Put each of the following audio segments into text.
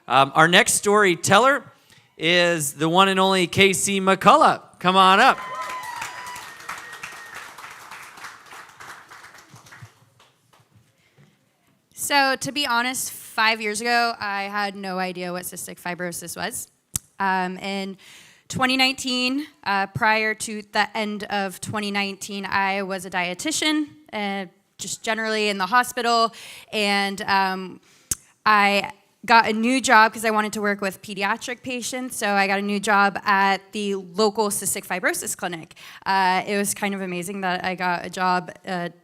Our next storyteller is the one and only Casey McCullough. Come on up. So to be honest, 5 years ago, I had no idea what cystic fibrosis was. In 2019, prior to the end of 2019, I was a dietitian, just generally in the hospital, and I got a new job because I wanted to work with pediatric patients, so I got a new job at the local cystic fibrosis clinic. It was kind of amazing that I got a job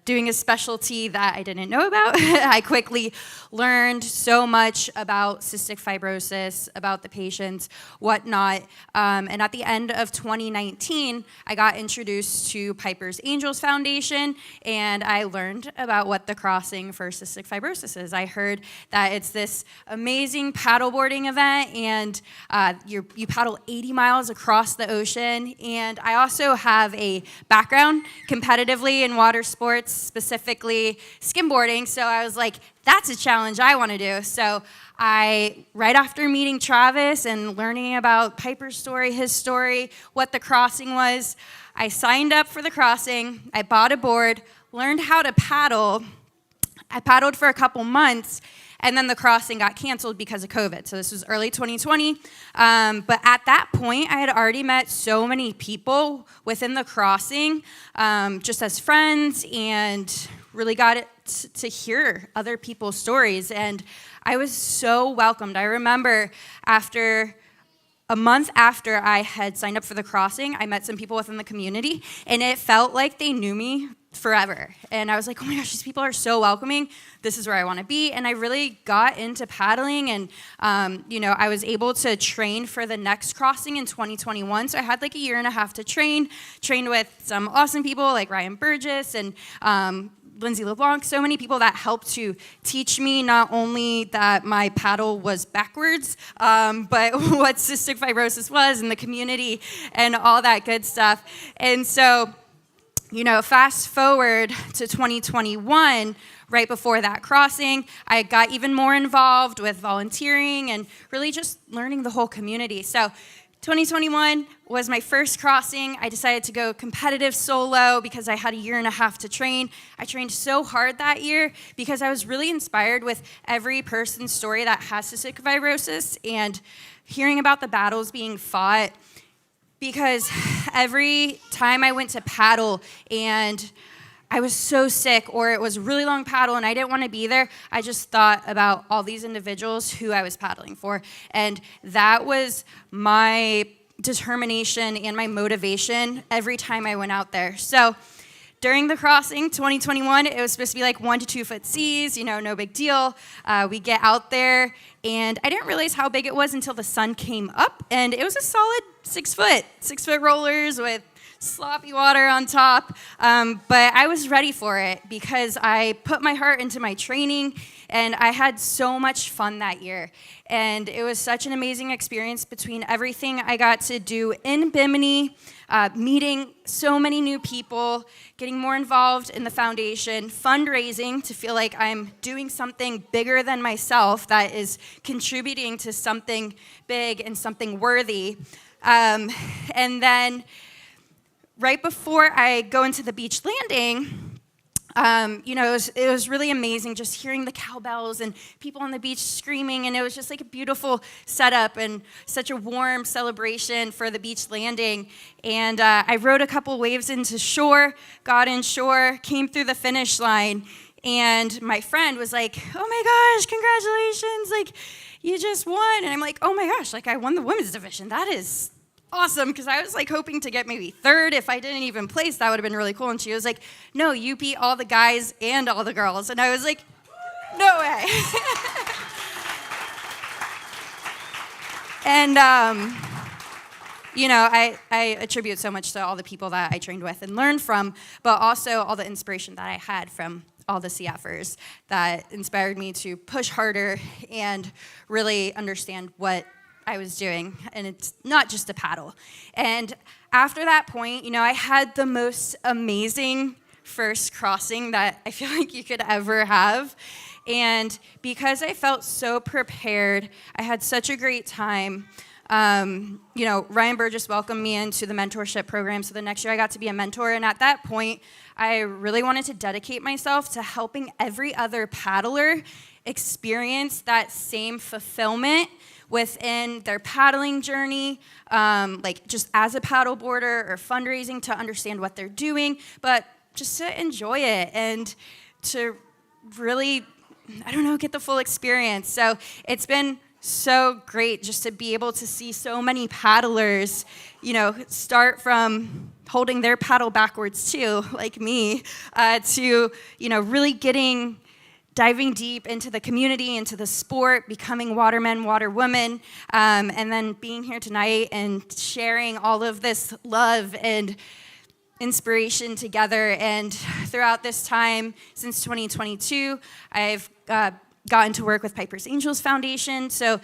doing a specialty that I didn't know about. I quickly learned so much about cystic fibrosis, about the patients, whatnot, and at the end of 2019, I got introduced to Piper's Angels Foundation, and I learned about what the crossing for cystic fibrosis is. I heard that it's this amazing paddleboarding event, and you paddle 80 miles across the ocean. And I also have a background competitively in water sports, specifically skimboarding. So I was like, that's a challenge I want to do. So right after meeting Travis and learning about Piper's story, his story, what the crossing was, I signed up for the crossing. I bought a board, learned how to paddle. I paddled for a couple months, and then the crossing got canceled because of COVID. So this was early 2020. But at that point, I had already met so many people within the crossing, just as friends, and really got to hear other people's stories. And I was so welcomed. I remember a month after I had signed up for the crossing, I met some people within the community, and it felt like they knew me forever. And I was like, oh my gosh, these people are so welcoming. This is where I want to be. And I really got into paddling, and I was able to train for the next crossing in 2021. So I had like a year and a half to trained with some awesome people like Ryan Burgess and Lindsay LeBlanc, so many people that helped to teach me not only that my paddle was backwards, but what cystic fibrosis was in the community and all that good stuff. And so, fast forward to 2021, right before that crossing, I got even more involved with volunteering and really just learning the whole community. So 2021 was my first crossing. I decided to go competitive solo because I had a year and a half to train. I trained so hard that year because I was really inspired with every person's story that has cystic fibrosis and hearing about the battles being fought. Because every time I went to paddle and I was so sick, or it was a really long paddle and I didn't want to be there, I just thought about all these individuals who I was paddling for. And that was my determination and my motivation every time I went out there. So during the crossing, 2021, it was supposed to be like 1 to 2 foot seas, no big deal. We get out there, and I didn't realize how big it was until the sun came up, and it was a solid 6 foot rollers with sloppy water on top. But I was ready for it because I put my heart into my training, and I had so much fun that year. And it was such an amazing experience between everything I got to do in Bimini, meeting so many new people, getting more involved in the foundation, fundraising to feel like I'm doing something bigger than myself that is contributing to something big and something worthy. And then right before I go into the beach landing, it was really amazing just hearing the cowbells and people on the beach screaming, and it was just like a beautiful setup and such a warm celebration for the beach landing. And I rode a couple waves into shore, got in shore, came through the finish line, and my friend was like, oh my gosh, congratulations, like you just won. And I'm like, oh my gosh, like I won the women's division. That is awesome, because I was like hoping to get maybe third. If I didn't even place, that would have been really cool. And she was like, no, you beat all the guys and all the girls. And I was like, no way. And I attribute so much to all the people that I trained with and learned from, but also all the inspiration that I had from all the CFers that inspired me to push harder and really understand what I was doing, and it's not just a paddle. And after that point, I had the most amazing first crossing that I feel like you could ever have. And because I felt so prepared, I had such a great time. Ryan Burgess welcomed me into the mentorship program, so the next year I got to be a mentor, and at that point, I really wanted to dedicate myself to helping every other paddler experience that same fulfillment within their paddling journey, like just as a paddleboarder or fundraising to understand what they're doing, but just to enjoy it and to really, get the full experience. So it's been so great just to be able to see so many paddlers, start from holding their paddle backwards too, like me, to, really diving deep into the community, into the sport, becoming watermen, waterwomen, and then being here tonight and sharing all of this love and inspiration together. And throughout this time, since 2022, I've gotten to work with Piper's Angels Foundation. So,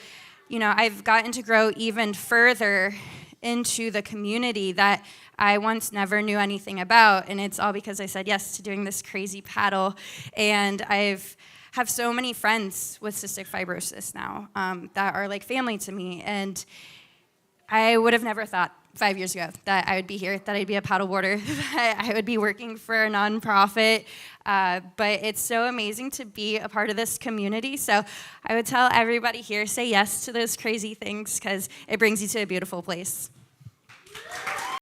I've gotten to grow even further into the community that I once never knew anything about. And it's all because I said yes to doing this crazy paddle. And have so many friends with cystic fibrosis now that are like family to me. And I would have never thought 5 years ago that I would be here, that I'd be a paddleboarder, that I would be working for a nonprofit. But it's so amazing to be a part of this community. So I would tell everybody here, say yes to those crazy things because it brings you to a beautiful place.